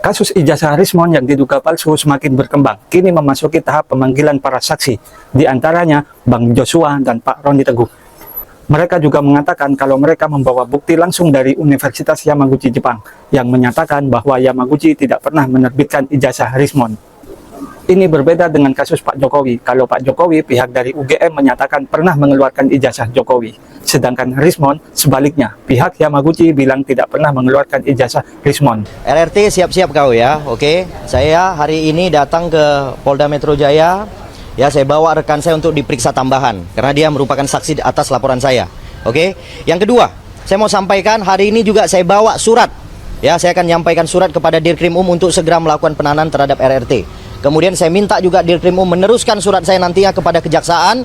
Kasus ijazah Rismon yang diduga palsu semakin berkembang, kini memasuki tahap pemanggilan para saksi, di antaranya Bang Joshua dan Pak Roni Teguh. Mereka juga mengatakan kalau mereka membawa bukti langsung dari Universitas Yamaguchi Jepang, yang menyatakan bahwa Yamaguchi tidak pernah menerbitkan ijazah Rismon. Ini berbeda dengan kasus Pak Jokowi. Kalau Pak Jokowi, pihak dari UGM menyatakan pernah mengeluarkan ijazah Jokowi. Sedangkan Rismon, sebaliknya, pihak Yamaguchi bilang tidak pernah mengeluarkan ijazah Rismon. RRT siap-siap kau ya, oke? Saya hari ini datang ke Polda Metro Jaya. Ya, saya bawa rekan saya untuk diperiksa tambahan karena dia merupakan saksi atas laporan saya. Oke? Yang kedua, saya mau sampaikan hari ini juga saya bawa surat. Ya, saya akan menyampaikan surat kepada Dirkrimum untuk segera melakukan penahanan terhadap RRT. Kemudian saya minta juga Dirkrimum meneruskan surat saya nantinya kepada kejaksaan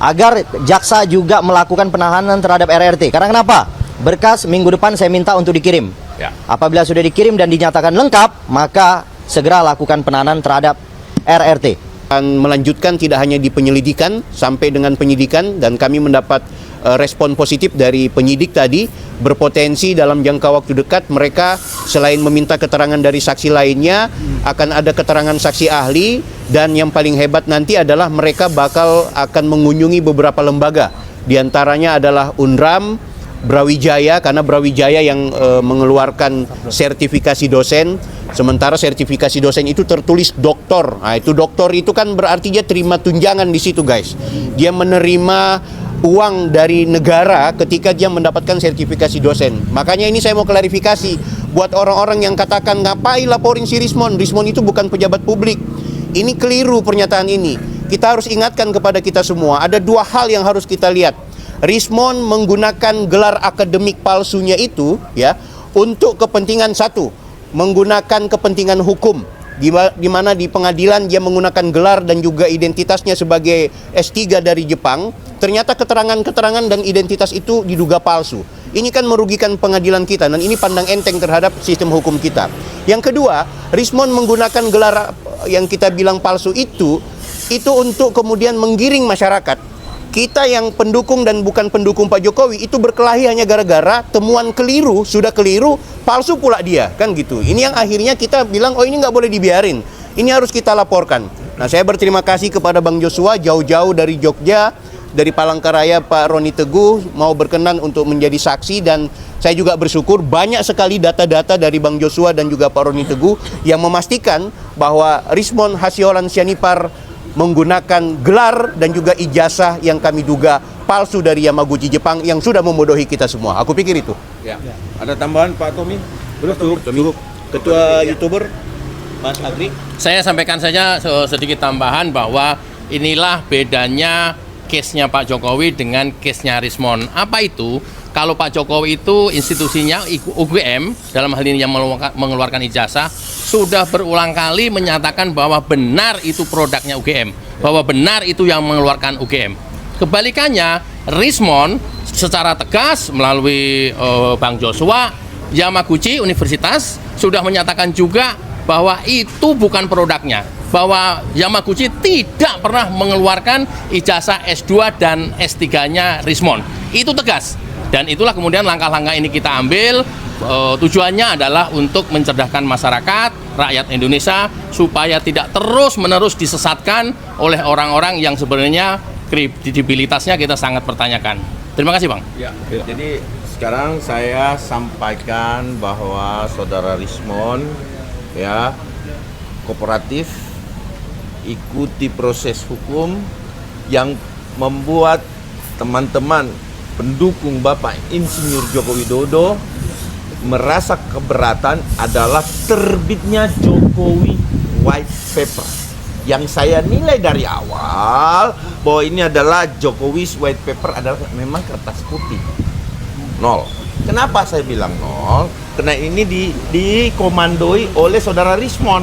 agar jaksa juga melakukan penahanan terhadap RRT. Karena kenapa? Berkas minggu depan saya minta untuk dikirim. Ya. Apabila sudah dikirim dan dinyatakan lengkap, maka segera lakukan penahanan terhadap RRT. Melanjutkan tidak hanya di penyelidikan sampai dengan penyidikan, dan kami mendapat respon positif dari penyidik tadi. Berpotensi dalam jangka waktu dekat mereka selain meminta keterangan dari saksi lainnya, akan ada keterangan saksi ahli, dan yang paling hebat nanti adalah mereka akan mengunjungi beberapa lembaga. Di antaranya adalah UNRAM, Brawijaya, karena Brawijaya yang mengeluarkan sertifikasi dosen, sementara sertifikasi dosen itu tertulis doktor. Nah, itu doktor itu kan berarti dia terima tunjangan di situ, guys. Dia menerima uang dari negara ketika dia mendapatkan sertifikasi dosen. Makanya ini saya mau klarifikasi buat orang-orang yang katakan ngapain laporin si Rismon. Rismon itu bukan pejabat publik. Ini keliru pernyataan ini. Kita harus ingatkan kepada kita semua, ada dua hal yang harus kita lihat. Rismon menggunakan gelar akademik palsunya itu ya untuk kepentingan satu, menggunakan kepentingan hukum, di mana di pengadilan dia menggunakan gelar dan juga identitasnya sebagai S3 dari Jepang. Ternyata keterangan-keterangan dan identitas itu diduga palsu. Ini kan merugikan pengadilan kita, dan ini pandang enteng terhadap sistem hukum kita. Yang kedua, Rismon menggunakan gelar yang kita bilang palsu itu untuk kemudian menggiring masyarakat. Kita yang pendukung dan bukan pendukung Pak Jokowi itu berkelahi hanya gara-gara temuan keliru, sudah keliru, palsu pula dia, kan gitu. Ini yang akhirnya kita bilang, oh ini nggak boleh dibiarin, ini harus kita laporkan. Nah, saya berterima kasih kepada Bang Joshua jauh-jauh dari Jogja, dari Palangkaraya, Pak Roni Teguh mau berkenan untuk menjadi saksi, dan saya juga bersyukur banyak sekali data-data dari Bang Joshua dan juga Pak Roni Teguh yang memastikan bahwa Rismon Hasyolan Sianipar menggunakan gelar dan juga ijazah yang kami duga palsu dari Yamaguchi Jepang yang sudah membodohi kita semua. Aku pikir itu. Ya. Ada tambahan Pak Tommy? Cukup. Ketua YouTuber Mas Agri. Saya sampaikan saja sedikit tambahan bahwa inilah bedanya case-nya Pak Jokowi dengan case-nya Rismon. Apa itu? Kalau Pak Jokowi itu institusinya UGM, dalam hal ini yang mengeluarkan ijazah, sudah berulang kali menyatakan bahwa benar itu produknya UGM, bahwa benar itu yang mengeluarkan UGM. Kebalikannya, Rismon secara tegas melalui Bang Joshua, Yamaguchi Universitas sudah menyatakan juga bahwa itu bukan produknya, bahwa Yamaguchi tidak pernah mengeluarkan ijazah S2 dan S3-nya Rismon. Itu tegas. Dan itulah kemudian langkah-langkah ini kita ambil, tujuannya adalah untuk mencerdaskan masyarakat, rakyat Indonesia, supaya tidak terus-menerus disesatkan oleh orang-orang yang sebenarnya kredibilitasnya kita sangat pertanyakan. Terima kasih, Bang. Ya, jadi sekarang saya sampaikan bahwa Saudara Rismon ya kooperatif, ikuti proses hukum yang membuat teman-teman pendukung Bapak Insinyur Joko Widodo merasa keberatan adalah terbitnya Jokowi White Paper, yang saya nilai dari awal bahwa ini adalah Jokowi White Paper adalah memang kertas putih. 0. Kenapa saya bilang 0? Karena ini dikomandoi oleh Saudara Rismon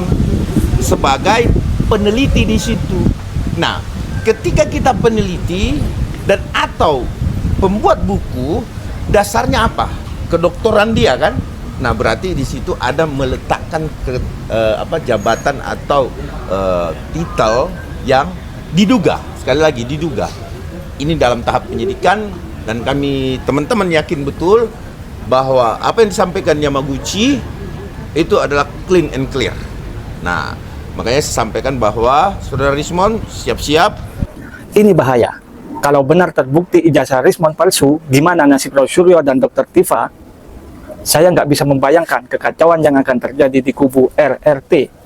sebagai peneliti di situ. Nah, ketika kita peneliti dan atau pembuat buku, dasarnya apa? Kedoktoran dia kan? Nah, berarti di situ ada meletakkan jabatan atau titel yang diduga. Sekali lagi diduga. Ini dalam tahap penyidikan, dan kami teman-teman yakin betul bahwa apa yang disampaikan Yamaguchi itu adalah clean and clear. Nah, makanya saya sampaikan bahwa Saudara Rismond siap-siap. Ini bahaya. Kalau benar terbukti ijazah Rismond palsu, gimana nasib Raul Suryo dan Dr. Tifa? Saya nggak bisa membayangkan kekacauan yang akan terjadi di kubu RRT.